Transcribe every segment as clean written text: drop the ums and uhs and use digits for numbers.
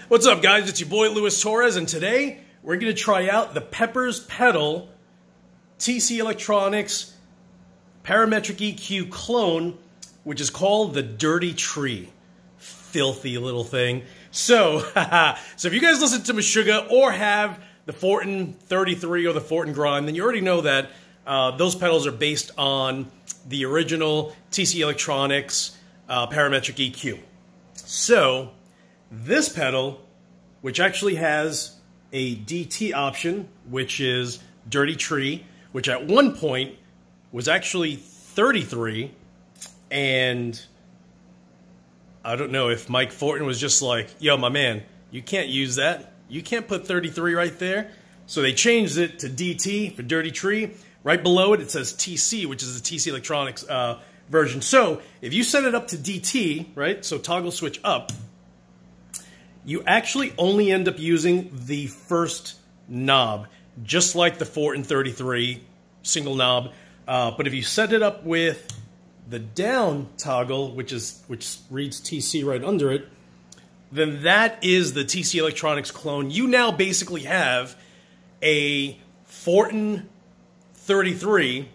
What's up, guys? It's your boy Luis Torres, and today we're going to try out the Pepers Pedal TC Electronics Parametric EQ clone, which is called the Dirty Tree. Filthy little thing. So if you guys listen to Meshuggah or have the Fortin 33 or the Fortin Grind, then you already know that those pedals are based on the original TC Electronics Parametric EQ. So this pedal, which actually has a DT option, which is Dirty Tree, which at one point was actually 33, and I don't know if Mike Fortin was just like, yo, my man, you can't use that. You can't put 33 right there. So they changed it to DT for Dirty Tree. Right below it, it says TC, which is the TC Electronics version. So if you set it up to DT, right, so toggle switch up, you actually only end up using the first knob, just like the Fortin 33 single knob. But if you set it up with the down toggle, which reads TC right under it, then that is the TC Electronics clone. You now basically have a Fortin 33,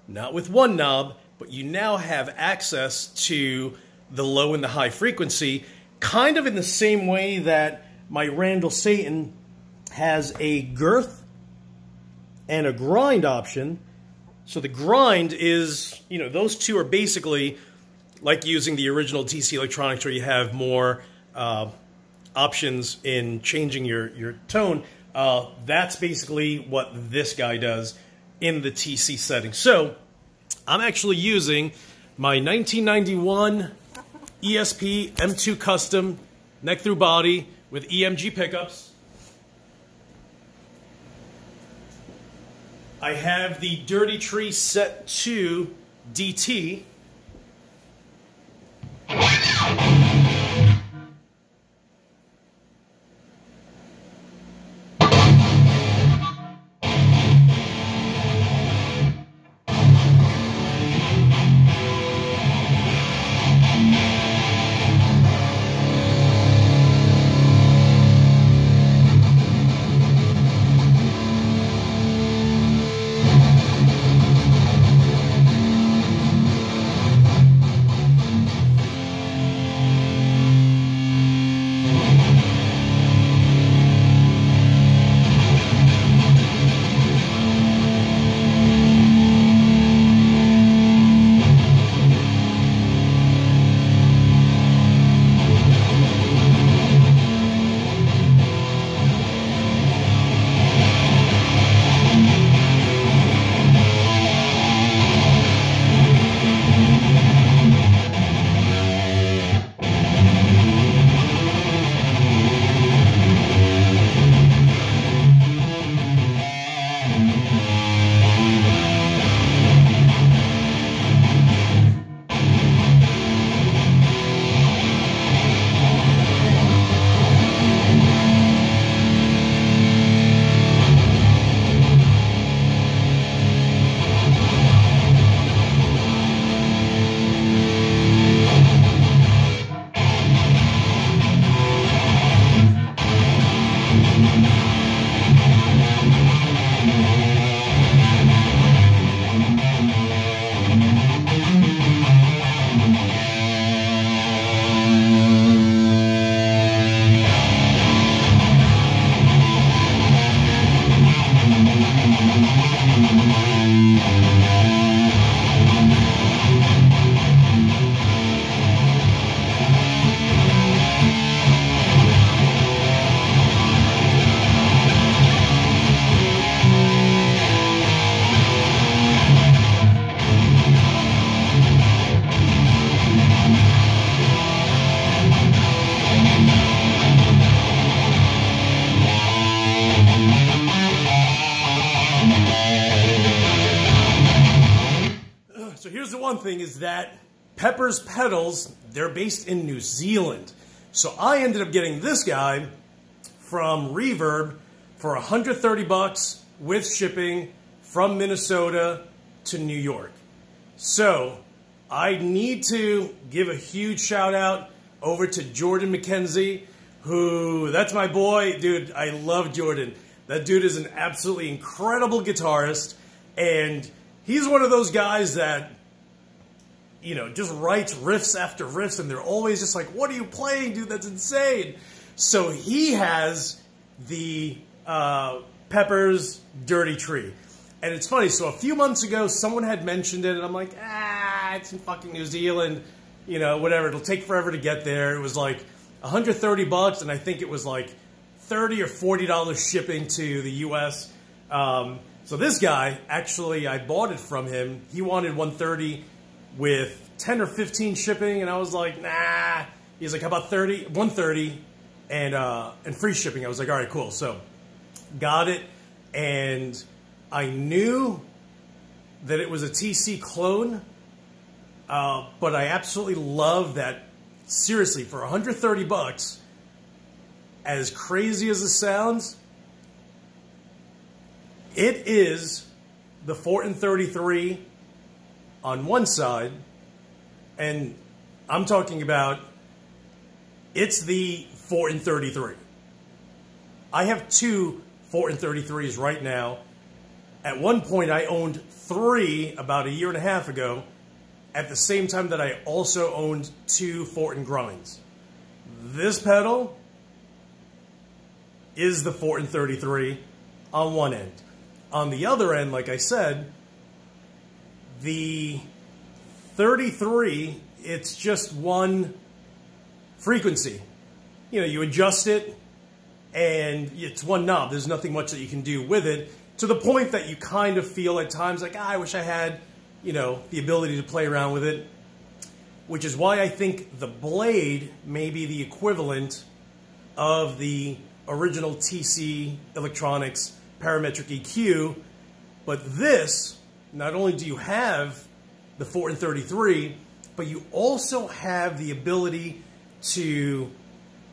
not with one knob, but you now have access to the low and the high frequency, kind of in the same way that my Randall Satan has a girth and a grind option. So the grind is, you know, those two are basically like using the original TC Electronics, where you have more options in changing your tone. That's basically what this guy does in the TC setting. So I'm actually using my 1991 ESP M2 Custom neck through body with EMG pickups. I have the Dirty Tree set to DT. So here's the one thing, is that Pepers Pedals, they're based in New Zealand. So I ended up getting this guy from Reverb for 130 bucks with shipping from Minnesota to New York. So I need to give a huge shout out over to Jordan McKenzie, that's my boy, dude. I love Jordan. That dude is an absolutely incredible guitarist, and he's one of those guys that, you know, just writes riffs after riffs, and they're always just like, what are you playing, dude? That's insane. So he has the Pepers Dirty Tree. And it's funny, so a few months ago, someone had mentioned it, and I'm like, it's in fucking New Zealand, you know, whatever. It'll take forever to get there. It was like $130, and I think it was like $30 or $40 shipping to the U.S. So this guy, actually, I bought it from him. He wanted $130 with 10 or 15 shipping, and I was like, nah. He's like, how about $130 and free shipping? I was like, all right, cool. So got it, and I knew that it was a TC clone, but I absolutely love that. Seriously, for $130, as crazy as it sounds, it is the Fortin 33 on one side, and I'm talking about it's the Fortin 33. I have two Fortin 33s right now. At one point, I owned 3 about a year and a half ago, at the same time that I also owned 2 Fortin Grinds. This pedal is the Fortin 33 on one end. On the other end, like I said, the 33, it's just one frequency. You know, you adjust it, and it's one knob. There's nothing much that you can do with it, to the point that you kind of feel at times like, I wish I had, you know, the ability to play around with it, which is why I think the blade may be the equivalent of the original TC Electronics Parametric EQ. But this, not only do you have the Fortin 33, but you also have the ability to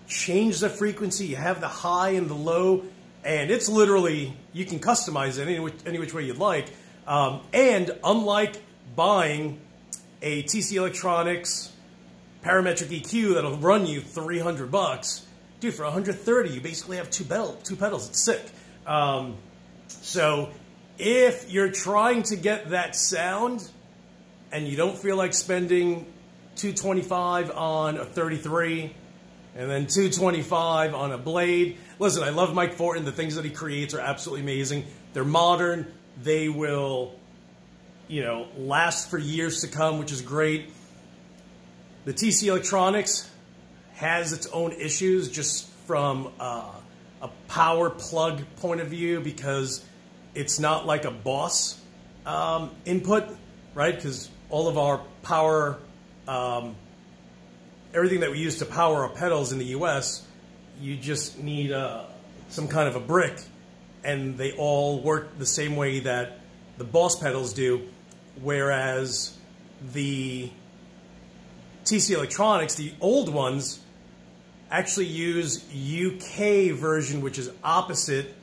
change the frequency. You have the high and the low, and it's literally, you can customize it any which way you'd like. And unlike buying a TC Electronics Parametric EQ that'll run you $300, dude, for $130, you basically have two pedals. It's sick. So if you're trying to get that sound and you don't feel like spending $225 on a 33 and then $225 on a blade, listen, I love Mike Fortin. The things that he creates are absolutely amazing. They're modern. They will, you know, last for years to come, which is great. The TC Electronics has its own issues just from a power plug point of view, because it's not like a Boss input, right? Because all of our power, everything that we use to power our pedals in the US, you just need some kind of a brick, and they all work the same way that the Boss pedals do, whereas the TC Electronics, the old ones, actually use UK version, which is opposite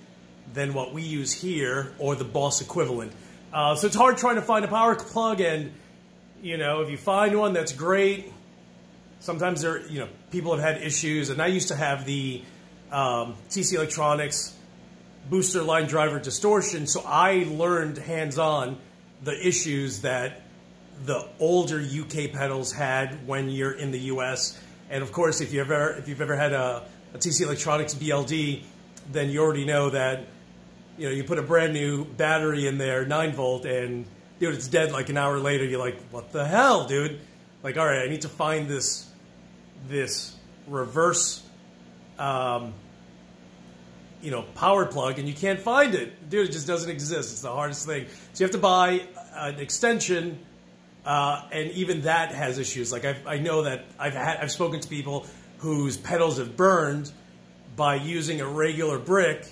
than what we use here, or the Boss equivalent. So it's hard trying to find a power plug, and, you know, if you find one, that's great. Sometimes there, you know, people have had issues, and I used to have the TC Electronics booster line driver distortion, so I learned hands-on the issues that the older UK pedals had when you're in the US. And of course, if you've ever had a TC Electronics BLD, then you already know that, you know, you put a brand new battery in there, 9-volt, and dude, it's dead like an hour later. You're like, what the hell, dude? Like, all right, I need to find this reverse, you know, power plug, and you can't find it. Dude, it just doesn't exist. It's the hardest thing. So you have to buy an extension, and even that has issues. Like, I know that I've spoken to people whose pedals have burned by using a regular brick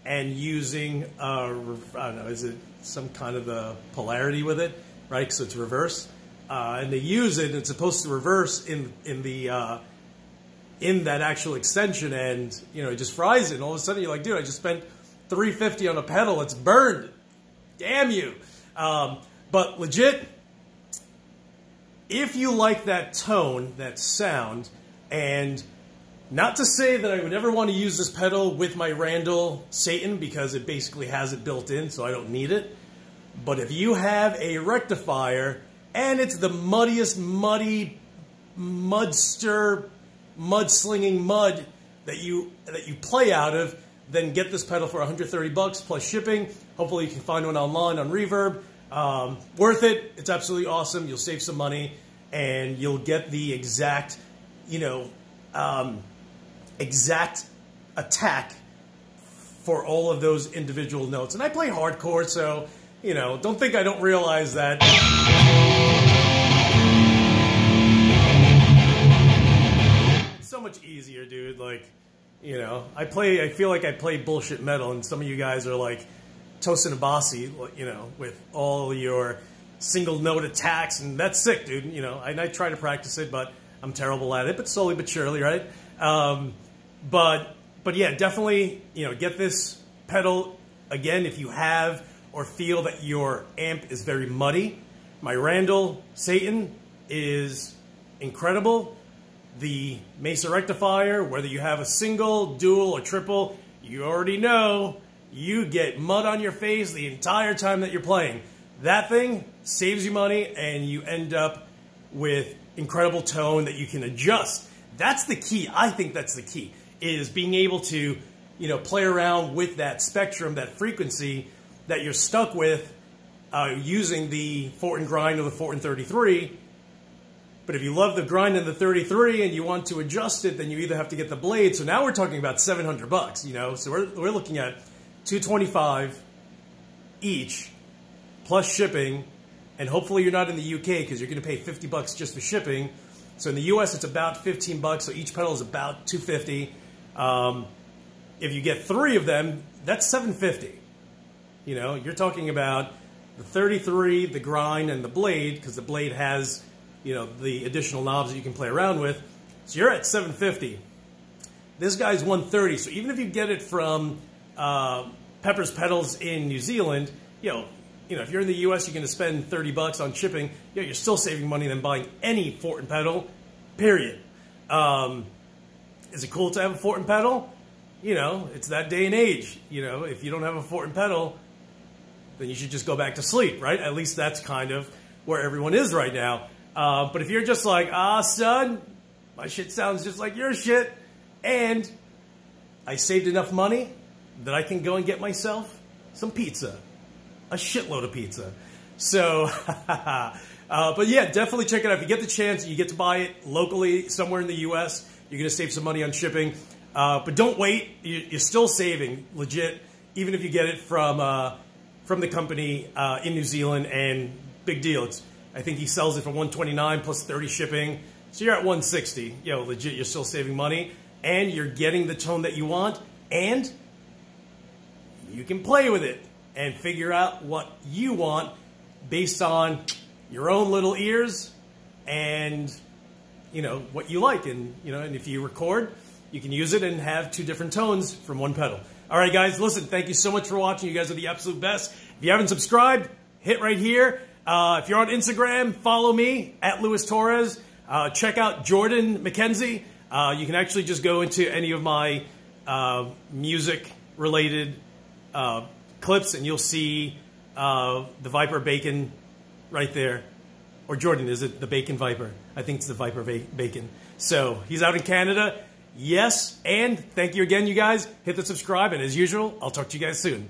and using I don't know, is it some kind of the polarity with it, right? So it's reverse, and they use it, and it's supposed to reverse in that actual extension, and, you know, it just fries it, and all of a sudden you're like, dude, I just spent $350 on a pedal, it's burned, damn you. But legit, if you like that tone, that sound, and Not to say that I would ever want to use this pedal with my Randall Satan, because it basically has it built in, so I don't need it. But if you have a rectifier and it's the muddiest, muddy, mudslinging mud that you play out of, then get this pedal for 130 bucks plus shipping. Hopefully you can find one online on Reverb. Worth it. It's absolutely awesome. You'll save some money and you'll get the exact, exact attack for all of those individual notes. And I play hardcore, so, don't think I don't realize that. It's so much easier, dude. Like, I feel like I play bullshit metal, and some of you guys are like Tosin Abasi, with all your single note attacks, and that's sick, dude. And I try to practice it, but I'm terrible at it, but slowly but surely, right? But yeah, definitely, get this pedal again if you have or feel that your amp is very muddy. My Randall Satan is incredible. The Mesa rectifier, whether you have a single, dual, or triple, you already know you get mud on your face the entire time that you're playing. That thing saves you money, and you end up with incredible tone that you can adjust. That's the key. I think that's the key, is being able to, play around with that spectrum, that frequency that you're stuck with using the Fortin Grind or the Fortin 33. But if you love the grind and the 33 and you want to adjust it, then you either have to get the blade. So now we're talking about 700 bucks, So we're looking at $225 each plus shipping. And hopefully you're not in the UK, because you're going to pay 50 bucks just for shipping. So in the US, it's about 15 bucks. So each pedal is about $250. If you get 3 of them, that's $750. You're talking about the 33, the grind, and the blade, because the blade has, the additional knobs that you can play around with. So you're at $750. This guy's $130. So even if you get it from Pepers Pedals in New Zealand, if you're in the US, you're going to spend 30 bucks on shipping. You're still saving money than buying any Fortin pedal, period. Is it cool to have a Fortin pedal? It's that day and age. If you don't have a Fortin pedal, then you should just go back to sleep, right? At least that's kind of where everyone is right now. But if you're just like, son, my shit sounds just like your shit, and I saved enough money that I can go and get myself some pizza. A shitload of pizza. So, but yeah, definitely check it out. If you get the chance, you get to buy it locally somewhere in the US, you're going to save some money on shipping. But don't wait. You're still saving, legit, even if you get it from the company in New Zealand, and big deal. I think he sells it for $129 plus 30 shipping. So you're at $160. Legit, you're still saving money, and you're getting the tone that you want, and you can play with it and figure out what you want based on your own little ears and, what you like. And, and if you record, you can use it and have 2 different tones from one pedal. All right, guys, listen, thank you so much for watching. You guys are the absolute best. If you haven't subscribed, hit right here. If you're on Instagram, follow me, @LewisTorres. Check out Jordan McKenzie. You can actually just go into any of my music-related clips, and you'll see the Viper Bacon right there. Or Jordan, is it the Bacon Viper? I think it's the Viper Bacon. So he's out in Canada. Yes, and thank you again, you guys. Hit the subscribe, and as usual, I'll talk to you guys soon.